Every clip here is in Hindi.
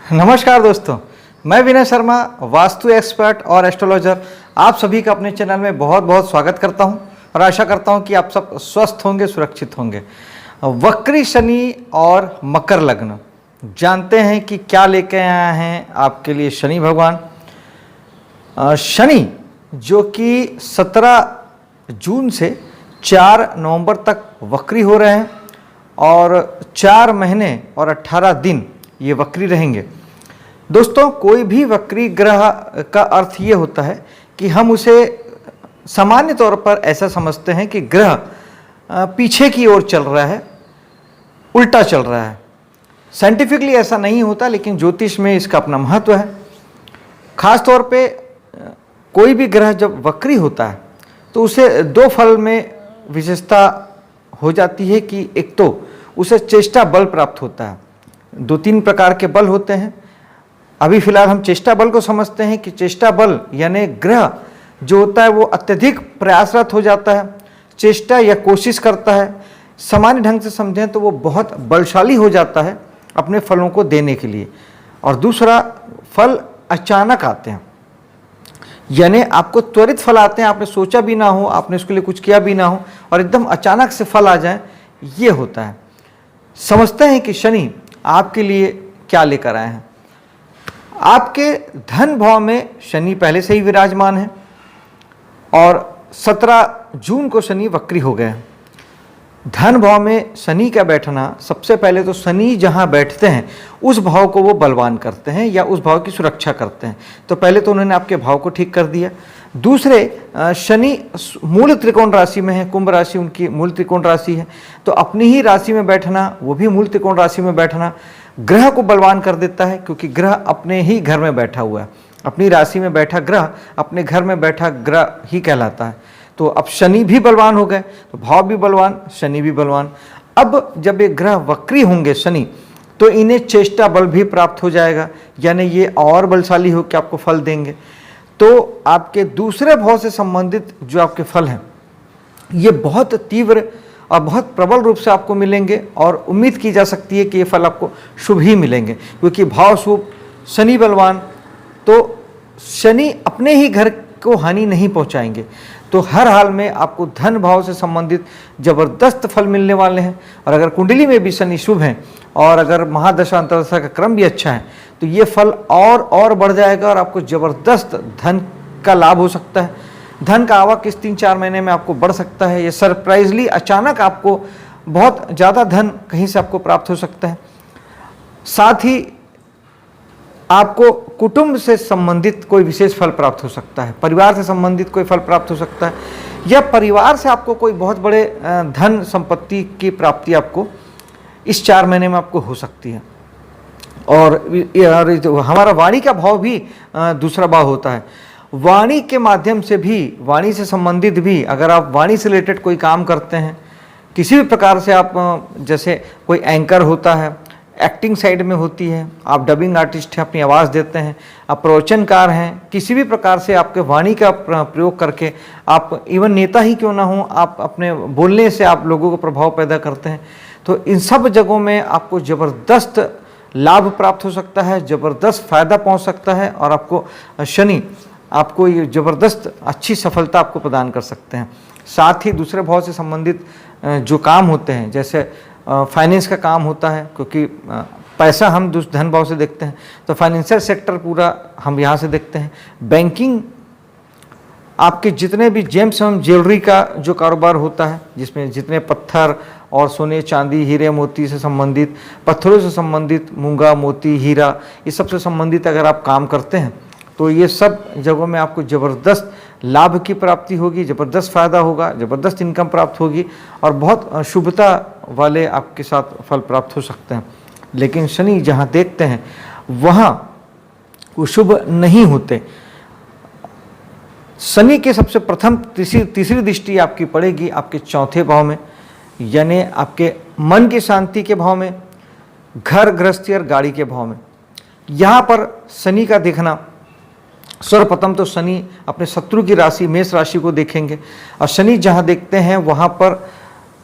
नमस्कार दोस्तों, मैं विनय शर्मा, वास्तु एक्सपर्ट और एस्ट्रोलॉजर, आप सभी का अपने चैनल में बहुत बहुत स्वागत करता हूं और आशा करता हूं कि आप सब स्वस्थ होंगे, सुरक्षित होंगे। वक्री शनि और मकर लग्न, जानते हैं कि क्या लेके आए हैं आपके लिए शनि भगवान। शनि जो कि 17 जून से 4 नवंबर तक वक्री हो रहे हैं और 4 महीने और 18 दिन ये वक्री रहेंगे। दोस्तों, कोई भी वक्री ग्रह का अर्थ ये होता है कि हम उसे सामान्य तौर पर ऐसा समझते हैं कि ग्रह पीछे की ओर चल रहा है, उल्टा चल रहा है। साइंटिफिकली ऐसा नहीं होता, लेकिन ज्योतिष में इसका अपना महत्व है। खास तौर पे कोई भी ग्रह जब वक्री होता है तो उसे 2 फल में विशेषता हो जाती है कि एक तो उसे चेष्टा बल प्राप्त होता है। 2-3 प्रकार के बल होते हैं। अभी फिलहाल हम चेष्टा बल को समझते हैं कि चेष्टा बल यानी ग्रह जो होता है वो अत्यधिक प्रयासरत हो जाता है, चेष्टा या कोशिश करता है। सामान्य ढंग से समझें तो वो बहुत बलशाली हो जाता है अपने फलों को देने के लिए। और दूसरा, फल अचानक आते हैं, यानी आपको त्वरित फल आते हैं, आपने सोचा भी ना हो, आपने उसके लिए कुछ किया भी ना हो और एकदम अचानक से फल आ जाए, ये होता है। समझते हैं कि शनि आपके लिए क्या लेकर आए हैं। आपके धन भाव में शनि पहले से ही विराजमान है और 17 जून को शनि वक्री हो गए हैं। धन भाव में शनि का बैठना, सबसे पहले तो शनि जहां बैठते हैं उस भाव को वो बलवान करते हैं या उस भाव की सुरक्षा करते हैं। तो पहले तो उन्होंने आपके भाव को ठीक कर दिया। दूसरे, शनि मूल त्रिकोण राशि में है, कुंभ राशि उनकी मूल त्रिकोण राशि है, तो अपनी ही राशि में बैठना, वो भी मूल त्रिकोण राशि में बैठना ग्रह को बलवान कर देता है, क्योंकि ग्रह अपने ही घर में बैठा हुआ है। अपनी राशि में बैठा ग्रह अपने घर में बैठा ग्रह ही कहलाता है। तो अब शनि भी बलवान हो गए, तो भाव भी बलवान, शनि भी बलवान। अब जब ये ग्रह वक्री होंगे शनि, तो इन्हें चेष्टा बल भी प्राप्त हो जाएगा, यानी ये और बलशाली हो के आपको फल देंगे। तो आपके दूसरे भाव से संबंधित जो आपके फल हैं ये बहुत तीव्र और बहुत प्रबल रूप से आपको मिलेंगे और उम्मीद की जा सकती है कि ये फल आपको शुभ ही मिलेंगे, क्योंकि भाव शुभ, शनि बलवान, तो शनि अपने ही घर को हानि नहीं पहुंचाएंगे। तो हर हाल में आपको धन भाव से संबंधित जबरदस्त फल मिलने वाले हैं। और अगर कुंडली में भी शनि शुभ हैं और अगर महादशा अंतरदशा का क्रम भी अच्छा है तो ये फल और बढ़ जाएगा और आपको जबरदस्त धन का लाभ हो सकता है। धन का आवक इस 3-4 महीने में आपको बढ़ सकता है। ये सरप्राइजली अचानक आपको बहुत ज़्यादा धन कहीं से आपको प्राप्त हो सकता है। साथ ही आपको कुटुंब से संबंधित कोई विशेष फल प्राप्त हो सकता है, परिवार से संबंधित कोई फल प्राप्त हो सकता है, या परिवार से आपको कोई बहुत बड़े धन संपत्ति की प्राप्ति आपको इस 4 महीने में आपको हो सकती है। और हमारा वाणी का भाव भी दूसरा भाव होता है। वाणी के माध्यम से भी, वाणी से संबंधित भी, अगर आप वाणी से रिलेटेड कोई काम करते हैं किसी भी प्रकार से, आप जैसे कोई एंकर होता है, एक्टिंग साइड में होती है, आप डबिंग आर्टिस्ट हैं, अपनी आवाज़ देते हैं, आप प्रवचनकार हैं, किसी भी प्रकार से आपके वाणी का प्रयोग करके, आप इवन नेता ही क्यों ना हो, आप अपने बोलने से आप लोगों को प्रभाव पैदा करते हैं, तो इन सब जगहों में आपको ज़बरदस्त लाभ प्राप्त हो सकता है, ज़बरदस्त फायदा पहुंच सकता है और आपको शनि आपको ये ज़बरदस्त अच्छी सफलता आपको प्रदान कर सकते हैं। साथ ही दूसरे भाव से संबंधित जो काम होते हैं, जैसे फाइनेंस का काम होता है, क्योंकि पैसा हम धन भाव से देखते हैं, तो फाइनेंशियल सेक्टर पूरा हम यहाँ से देखते हैं। बैंकिंग, आपके जितने भी जेम्स एवं ज्वेलरी का जो कारोबार होता है, जिसमें जितने पत्थर और सोने चांदी हीरे मोती से संबंधित, पत्थरों से संबंधित, मूंगा मोती हीरा, ये सब से संबंधित अगर आप काम करते हैं तो ये सब जगहों में आपको ज़बरदस्त लाभ की प्राप्ति होगी, ज़बरदस्त फायदा होगा, ज़बरदस्त इनकम प्राप्त होगी और बहुत शुभता वाले आपके साथ फल प्राप्त हो सकते हैं। लेकिन शनि जहाँ देखते हैं वहाँ वो शुभ नहीं होते। शनि के सबसे प्रथम तीसरी दृष्टि आपकी पड़ेगी आपके 4थे भाव में, यानी आपके मन की शांति के भाव में, घर गृहस्थी और गाड़ी के भाव में। यहाँ पर शनि का देखना, सर्वप्रथम तो शनि अपने शत्रु की राशि मेष राशि को देखेंगे और शनि जहाँ देखते हैं वहाँ पर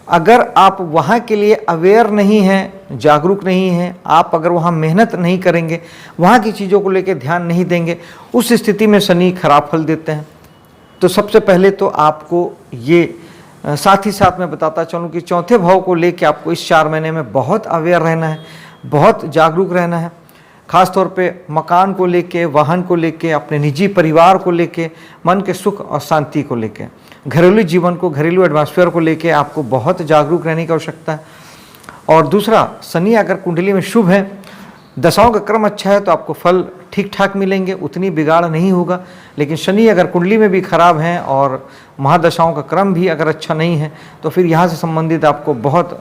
अगर आप वहाँ के लिए अवेयर नहीं हैं, जागरूक नहीं हैं, आप अगर वहाँ मेहनत नहीं करेंगे, वहाँ की चीज़ों को लेकर ध्यान नहीं देंगे, उस स्थिति में शनि खराब फल देते हैं। तो सबसे पहले तो आपको ये साथ ही साथ मैं बताता चलूँ कि चौथे भाव को लेकर आपको इस 4 महीने में बहुत अवेयर रहना है, बहुत जागरूक रहना है। खास तौर पे मकान को लेके, वाहन को लेके, अपने निजी परिवार को लेके, मन के सुख और शांति को लेके, घरेलू जीवन को, घरेलू एटमॉस्फेयर को लेके आपको बहुत जागरूक रहने की आवश्यकता है। और दूसरा, शनि अगर कुंडली में शुभ है, दशाओं का क्रम अच्छा है, तो आपको फल ठीक ठाक मिलेंगे, उतनी बिगाड़ नहीं होगा। लेकिन शनि अगर कुंडली में भी खराब हैं और महादशाओं का क्रम भी अगर अच्छा नहीं है, तो फिर यहाँ से संबंधित आपको बहुत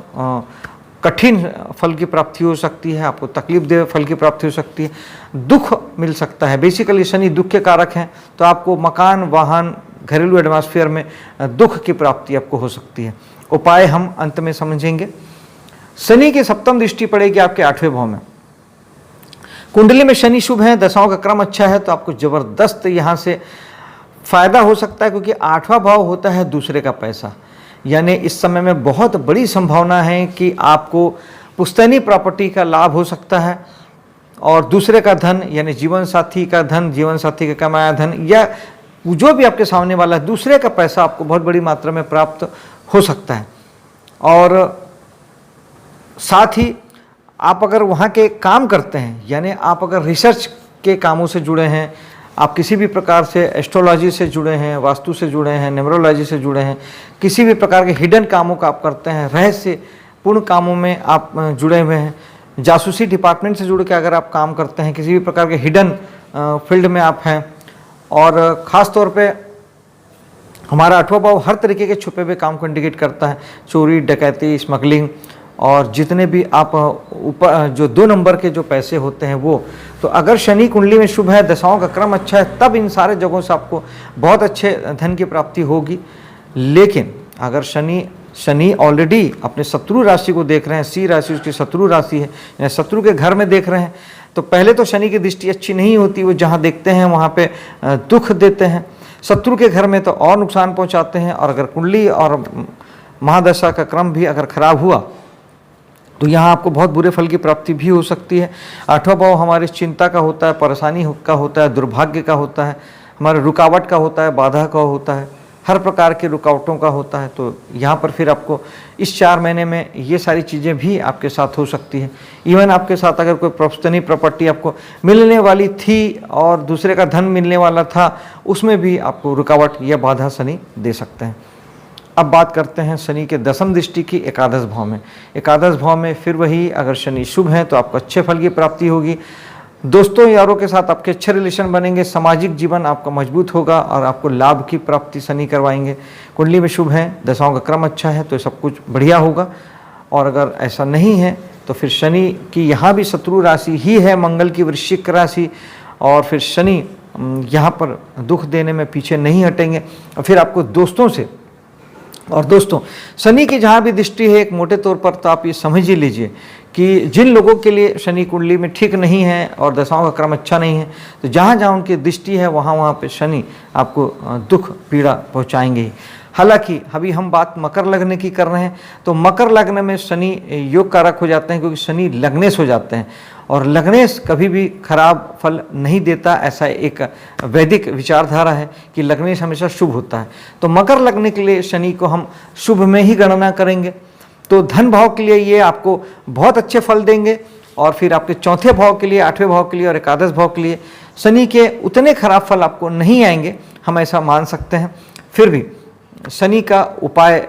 कठिन फल की प्राप्ति हो सकती है, आपको तकलीफ दे फल की प्राप्ति हो सकती है, दुख मिल सकता है। बेसिकली शनि दुख के कारक हैं, तो आपको मकान, वाहन, घरेलू एटमॉस्फेयर में दुख की प्राप्ति आपको हो सकती है। उपाय हम अंत में समझेंगे। शनि की सप्तम दृष्टि पड़ेगी आपके 8वें भाव में। कुंडली में शनि शुभ है, दशाओं का क्रम अच्छा है, तो आपको जबरदस्त यहाँ से फायदा हो सकता है, क्योंकि 8वां भाव होता है दूसरे का पैसा। यानी इस समय में बहुत बड़ी संभावना है कि आपको पुश्तैनी प्रॉपर्टी का लाभ हो सकता है, और दूसरे का धन यानी जीवन साथी का धन, जीवन साथी का कमाया धन, या जो भी आपके सामने वाला है, दूसरे का पैसा आपको बहुत बड़ी मात्रा में प्राप्त हो सकता है। और साथ ही आप अगर वहाँ के काम करते हैं, यानी आप अगर रिसर्च के कामों से जुड़े हैं, आप किसी भी प्रकार से एस्ट्रोलॉजी से जुड़े हैं, वास्तु से जुड़े हैं, न्यूमरोलॉजी से जुड़े हैं, किसी भी प्रकार के हिडन कामों का आप करते हैं, रहस्य पूर्ण कामों में आप जुड़े हुए हैं, जासूसी डिपार्टमेंट से जुड़ के अगर आप काम करते हैं, किसी भी प्रकार के हिडन फील्ड में आप हैं, और ख़ास तौर पे हमारा 8वां भाव हर तरीके के छुपे हुए काम को इंडिकेट करता है, चोरी, डकैती, स्मगलिंग, और जितने भी आप ऊपर जो 2 नंबर के जो पैसे होते हैं वो। तो अगर शनि कुंडली में शुभ है, दशाओं का क्रम अच्छा है, तब इन सारे जगहों से आपको बहुत अच्छे धन की प्राप्ति होगी। लेकिन अगर शनि ऑलरेडी अपने शत्रु राशि को देख रहे हैं, सी राशि उसकी शत्रु राशि है, या शत्रु के घर में देख रहे हैं, तो पहले तो शनि की दृष्टि अच्छी नहीं होती, वो जहाँ देखते हैं वहाँ पे दुख देते हैं। शत्रु के घर में तो और नुकसान पहुँचाते हैं। और अगर कुंडली और महादशा का क्रम भी अगर खराब हुआ, तो यहाँ आपको बहुत बुरे फल की प्राप्ति भी हो सकती है। 8वां भाव हमारी चिंता का होता है, परेशानी का होता है, दुर्भाग्य का होता है, हमारे रुकावट का होता है, बाधा का होता है, हर प्रकार के रुकावटों का होता है। तो यहाँ पर फिर आपको इस 4 महीने में ये सारी चीज़ें भी आपके साथ हो सकती है। इवन आपके साथ अगर कोई पुश्तैनी प्रॉपर्टी आपको मिलने वाली थी और दूसरे का धन मिलने वाला था, उसमें भी आपको रुकावट या बाधा शनि दे सकते हैं। अब बात करते हैं शनि के 10वीं दृष्टि की एकादश भाव में। एकादश भाव में फिर वही, अगर शनि शुभ है तो आपको अच्छे फल की प्राप्ति होगी, दोस्तों यारों के साथ आपके अच्छे रिलेशन बनेंगे, सामाजिक जीवन आपका मजबूत होगा और आपको लाभ की प्राप्ति शनि करवाएंगे। कुंडली में शुभ है, दशाओं का क्रम अच्छा है, तो सब कुछ बढ़िया होगा। और अगर ऐसा नहीं है तो फिर शनि की यहाँ भी शत्रु राशि ही है, मंगल की वृश्चिक राशि, और फिर शनि यहाँ पर दुख देने में पीछे नहीं हटेंगे। और फिर आपको दोस्तों से, और दोस्तों शनि की जहाँ भी दृष्टि है, एक मोटे तौर पर तो आप ये समझ ही लीजिए कि जिन लोगों के लिए शनि कुंडली में ठीक नहीं है और दशाओं का क्रम अच्छा नहीं है, तो जहाँ जहाँ उनकी दृष्टि है वहाँ पे शनि आपको दुख पीड़ा पहुँचाएंगे ही। हालांकि अभी हम बात मकर लग्न की कर रहे हैं, तो मकर लग्न में शनि योग कारक हो जाते हैं, क्योंकि शनि लग्नेश हो जाते हैं, और लग्नेश कभी भी खराब फल नहीं देता। ऐसा एक वैदिक विचारधारा है कि लग्नेश हमेशा शुभ होता है। तो मकर लग्न के लिए शनि को हम शुभ में ही गणना करेंगे। तो धन भाव के लिए ये आपको बहुत अच्छे फल देंगे, और फिर आपके चौथे भाव के लिए, 8वें भाव के लिए और एकादश भाव के लिए शनि के उतने खराब फल आपको नहीं आएंगे, हम ऐसा मान सकते हैं। फिर भी शनि का उपाय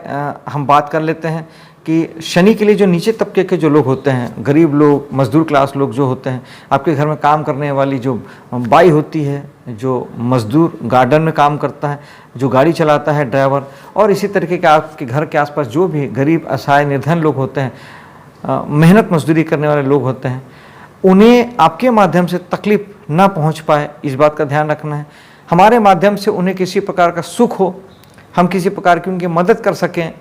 हम बात कर लेते हैं कि शनि के लिए जो नीचे तबके के जो लोग होते हैं, गरीब लोग, मजदूर क्लास लोग जो होते हैं, आपके घर में काम करने वाली जो बाई होती है, जो मजदूर गार्डन में काम करता है, जो गाड़ी चलाता है ड्राइवर, और इसी तरीके के आपके घर के आसपास जो भी गरीब, असहाय, निर्धन लोग होते हैं, मेहनत मजदूरी करने वाले लोग होते हैं, उन्हें आपके माध्यम से तकलीफ ना पहुँच पाए, इस बात का ध्यान रखना है। हमारे माध्यम से उन्हें किसी प्रकार का सुख हो, हम किसी प्रकार की उनकी मदद कर सकें,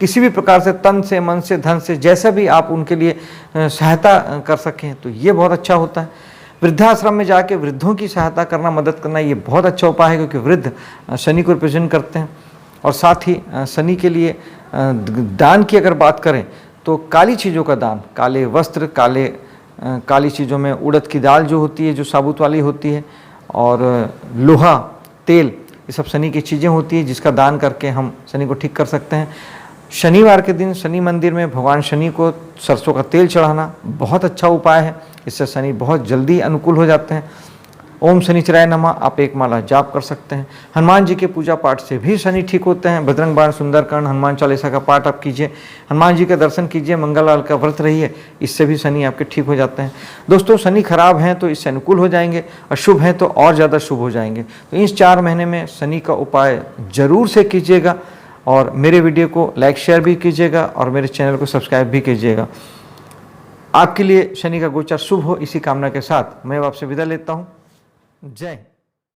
किसी भी प्रकार से, तन से, मन से, धन से, जैसा भी आप उनके लिए सहायता कर सकें, तो ये बहुत अच्छा होता है। वृद्धाश्रम में जाके वृद्धों की सहायता करना, मदद करना, ये बहुत अच्छा उपाय है, क्योंकि वृद्ध शनि को रिप्रेजेंट करते हैं। और साथ ही शनि के लिए दान की अगर बात करें तो काली चीज़ों का दान, काले वस्त्र, काली चीज़ों में उड़द की दाल जो होती है, जो साबुत वाली होती है, और लोहा, तेल, ये सब शनि की चीज़ें होती है जिसका दान करके हम शनि को ठीक कर सकते हैं। शनिवार के दिन शनि मंदिर में भगवान शनि को सरसों का तेल चढ़ाना बहुत अच्छा उपाय है, इससे शनि बहुत जल्दी अनुकूल हो जाते हैं। ओम शनिचराय नमः आप एक माला जाप कर सकते हैं। हनुमान जी के पूजा पाठ से भी शनि ठीक होते हैं। बजरंग बाण, सुंदरकांड, हनुमान चालीसा का पाठ आप कीजिए, हनुमान जी का दर्शन कीजिए, मंगलवार का व्रत रहिए, इससे भी शनि आपके ठीक हो जाते हैं। दोस्तों, शनि खराब हैं तो इससे अनुकूल हो जाएंगे, और शुभ हैं तो और ज़्यादा शुभ हो जाएंगे। तो इस 4 महीने में शनि का उपाय जरूर से कीजिएगा, और मेरे वीडियो को लाइक शेयर भी कीजिएगा, और मेरे चैनल को सब्सक्राइब भी कीजिएगा। आपके लिए शनि का गोचर शुभ हो, इसी कामना के साथ मैं आपसे विदा लेता हूँ। जय हिंद।